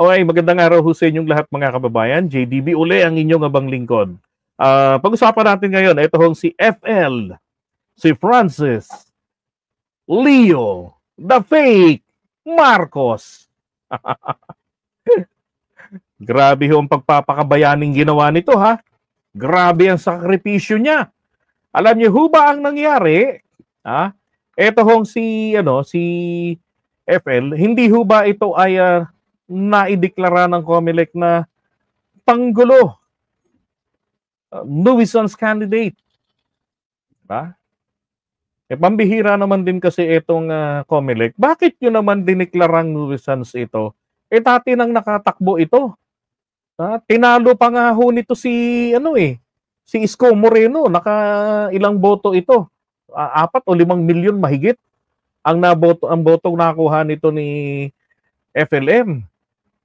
Okay, magandang araw ho sa inyong lahat mga kababayan. JDB uli ang inyong abang lingkod. Pag-usapan natin ngayon, ito hong si FL, si Francis, Leo, the fake, Marcos. Grabe ho ang pagpapakabayaning ginawa nito ha. Grabe ang sakripisyo niya. Alam niyo ho ba ang nangyari? Ha? Ito hong si FL, hindi ho ba ito ay naideklara ng COMELEC na panggulo, nuisance candidate. Diba? Pambihira naman din kasi itong COMELEC. Bakit nyo naman dineklarang nuisance ito? Dati nang nakatakbo ito. Tinalo pa nga ho nito si Isko Moreno. Naka ilang boto ito? 4 o 5 milyon mahigit ang botong nakuha nito ni FLM.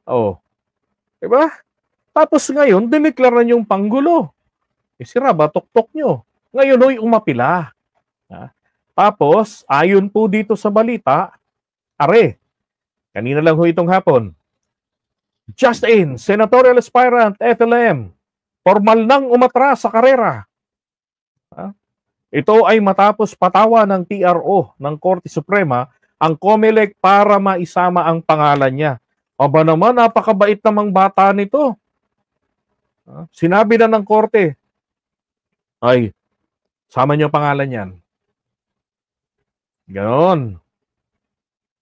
Oh. Diba? Tapos ngayon, dineklara yung panggulo. Sira ba, tuktok nyo. Ngayon, hoy, umapila. Tapos, ayon po dito sa balita, kanina lang ho itong hapon, just in, senatorial aspirant FLM, formal nang umatras sa karera. Ito ay matapos patawa ng TRO ng Korte Suprema ang COMELEC para maisama ang pangalan niya. Aba naman, napakabait namang bata nito. Sinabi na ng korte, ay, sama niyo pangalan yan. Ganon.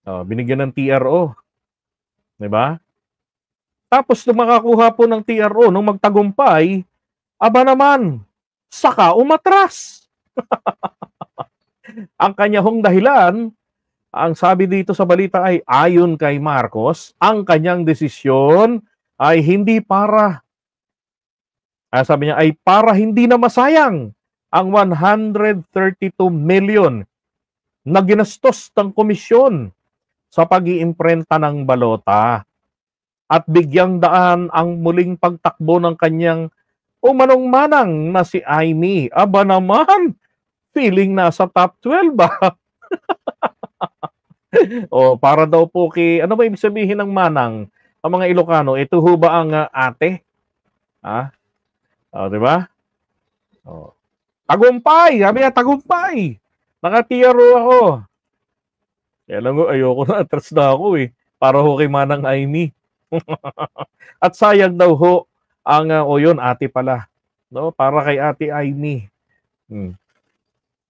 Binigyan ng TRO. Diba? Tapos nung makakuha po ng TRO, nung magtagumpay, aba naman, saka umatras. Ang kanya hong dahilan, ang sabi dito sa balita ay ayon kay Marcos, ang kanyang desisyon ay hindi para, sabi niya, ay para hindi na masayang ang 132 million na ginastos ng komisyon sa pag-iimprenta ng balota at bigyang daan ang muling pagtakbo ng kanyang umanong-manang na si Amy. Aba naman, feeling nasa top 12 ba? Para daw po ano ba ibig sabihin ng manang? Ang mga Ilocano, ito ho ba ang ate? Diba? Tagumpay! Sabi niya, tagumpay! Nakatiyaro ako. Kaya lang ko, ayoko na, atras na ako para ho kay Manang Amy. At sayang daw ho, yun, ate pala. No? Para kay ate Amy.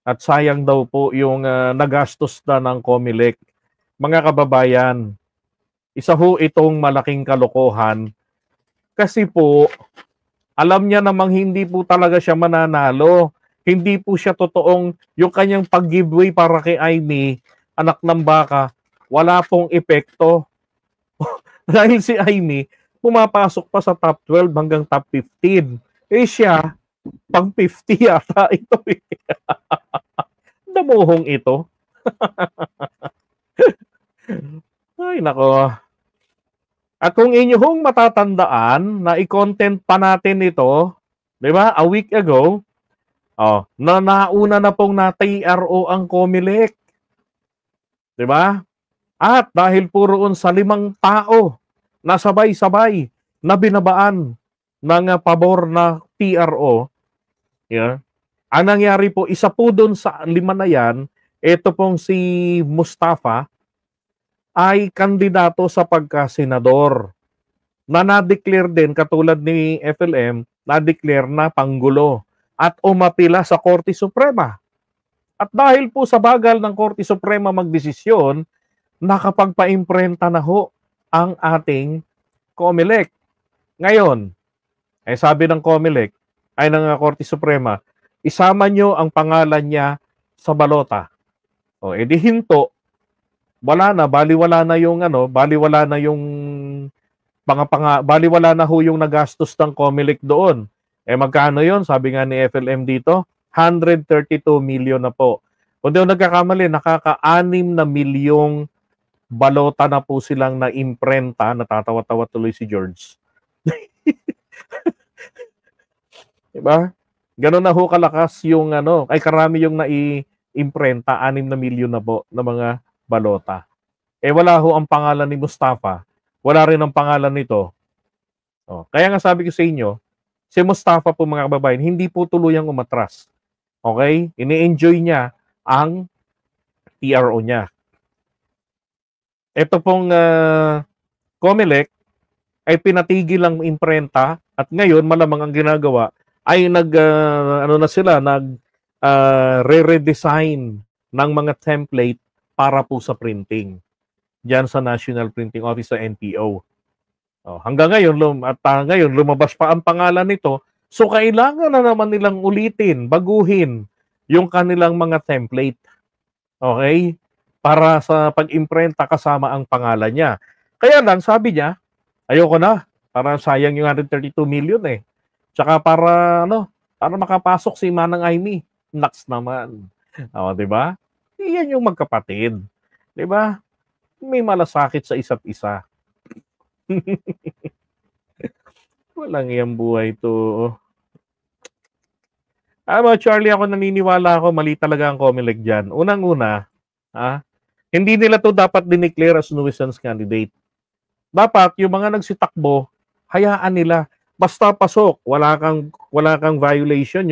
At sayang daw po yung nagastos na ng COMELEC. Mga kababayan, isa ho itong malaking kalokohan. Kasi po, alam niya namang hindi po talaga siya mananalo. Hindi po siya totoong, yung kanyang pag-giveaway para kay Amy, anak ng baka, wala pong epekto. Dahil si Amy, pumapasok pa sa top 12 hanggang top 15. Siya, pang 50 yata ito Damuhong ito. Ay, nako. At kung inyong matatandaan, na i-content pa natin ito, di ba, a week ago, na nauna na pong na-TRO ang COMELEC. Di ba? At dahil puroon sa 5 tao na sabay-sabay na binabaan ng pabor na TRO, ang nangyari po, isa po doon sa 5 na yan, ito pong si Mustafa, ay kandidato sa pagka-senador na na-declare din, katulad ni FLM, na-declare na panggulo at umapila sa Korte Suprema. At dahil po sa bagal ng Korte Suprema magdesisyon, nakapagpa-imprenta na ho ang ating COMELEC. Ngayon, sabi ng COMELEC, ay ng Korte Suprema, isama nyo ang pangalan niya sa balota. Edi hinto, wala na, baliwala na yung baliwala na ho yung nagastos ng COMELEC doon. Magkano yon? Sabi nga ni FLM dito, 132 million na po. Kung di ako nagkakamali, nakaka-6 na milyong balota na po silang na-imprenta. Natatawa-tawa tuloy si George. Diba? Ganon na ho kalakas yung karami yung nai-imprenta, 6 na milyon na po na mga balota. wala ho ang pangalan ni Mustafa, wala rin ang pangalan nito. Kaya nga sabi ko sa inyo, si Mustafa po mga kababayan, hindi po tuluyang umatras. Okay? Ini-enjoy niya ang TRO niya. Ito pong COMELEC ay pinatigil ang imprenta at ngayon malamang ang ginagawa ay re-redesign ng mga template para po sa printing diyan sa National Printing Office sa NPO. Hanggang ngayon ngayon lumabas pa ang pangalan nito, so kailangan na naman nilang ulitin, baguhin yung kanilang mga template. Okay? Para sa pag-imprenta kasama ang pangalan niya. Kaya lang sabi niya, ayoko na. Para sayang yung 132 million eh. Tsaka para makapasok si Manang Aimee. Naks naman. Di ba? Iyan yung magkapatid. Di ba? May malasakit sa isa't isa. Walang iyang buhay to. Charlie, ako naniniwala ako, mali talaga ang COMELEC dyan. Unang-una, hindi nila to dapat dineclare as nuisance candidate. Dapat yung mga nagsitakbo, hayaan nila. Basta pasok, wala kang violation,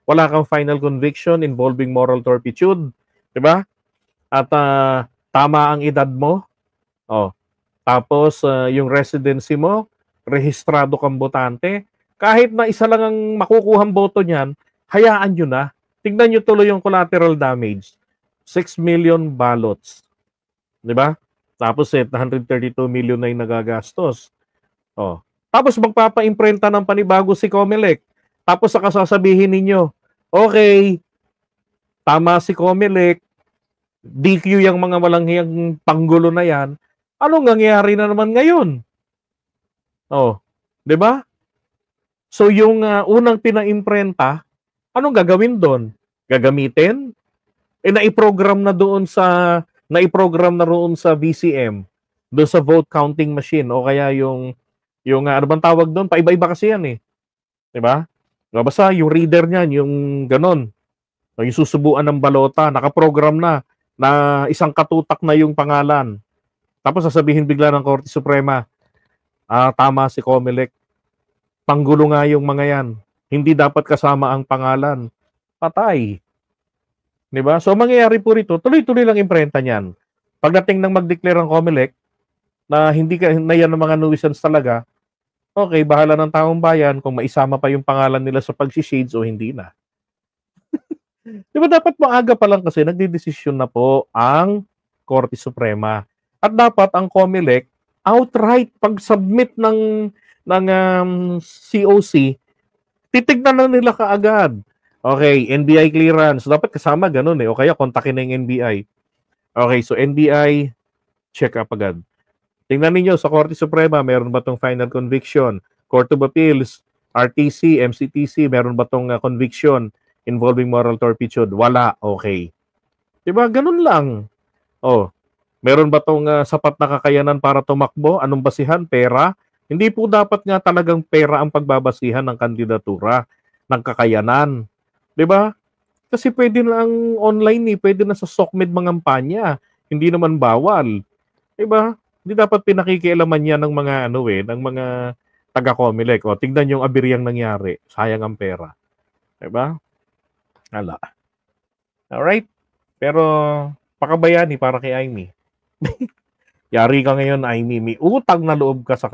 wala kang final conviction involving moral turpitude, 'di ba? At tama ang edad mo. Tapos yung residency mo, rehistrado kang botante. Kahit na isa lang ang makukuhang boto niyan, hayaan nyo na. Tingnan nyo tuloy yung collateral damage. 6 million ballots. Di ba? Tapos 132 million na yung nagagastos. Tapos magpapa-imprenta ng panibago si COMELEC. Tapos saka sasabihin ninyo, okay, tama si COMELEC, DQ yung mga walang hiyang panggulo na yan, anong nangyayari na naman ngayon? Di ba? So yung unang pina-imprenta, anong gagawin doon? Gagamitin? Naiprogram na roon sa VCM, doon sa vote counting machine o kaya yung ano bang tawag doon? Paiba-iba kasi yan eh. 'Di ba? Basta yung reader niyan, yung ganon. Yung susubuan ng balota, nakaprogram na isang katutak na yung pangalan. Tapos sasabihin bigla ng Korte Suprema, tama si COMELEC. Panggulo nga yung mga yan. Hindi dapat kasama ang pangalan. Patay. 'Di ba? So mangyayari po rito, tuloy-tuloy lang imprenta niyan. Pagdating ng mag-declare ang COMELEC na hindi na yan ng mga nuisance talaga, okay, bahala ng taong bayan kung maisama pa yung pangalan nila sa pag-shades o hindi na. Di ba dapat maaga pa lang kasi nagdidesisyon na po ang Korte Suprema. At dapat ang COMELEC outright pag-submit ng COC, titignan na nila kaagad. Okay, NBI clearance. Dapat kasama ganun eh. O kaya kontakin na yung NBI. Okay, so NBI, check up agad. Tingnan ninyo sa Korte Suprema, meron ba tong final conviction? Court of Appeals, RTC, MCTC, meron ba tong conviction involving moral turpitude? Wala. Okay. Diba? Ganun lang. Meron ba tong sapat na kakayanan para tumakbo? Anong basihan? Pera? Hindi po dapat nga talagang pera ang pagbabasihan ng kandidatura, ng kakayanan. Diba? Kasi pwede na ang online pwede na sa SOCMED mangampanya. Hindi naman bawal. Diba? Hindi dapat pinakikialaman yan ng mga ng mga taga-COMELEC. Tingnan yung abiryang nangyari. Sayang ang pera. Diba? Ala. Alright? Pero pakabayani para kay Aimee. Yari ka ngayon, Aimee. May utang na loob ka sa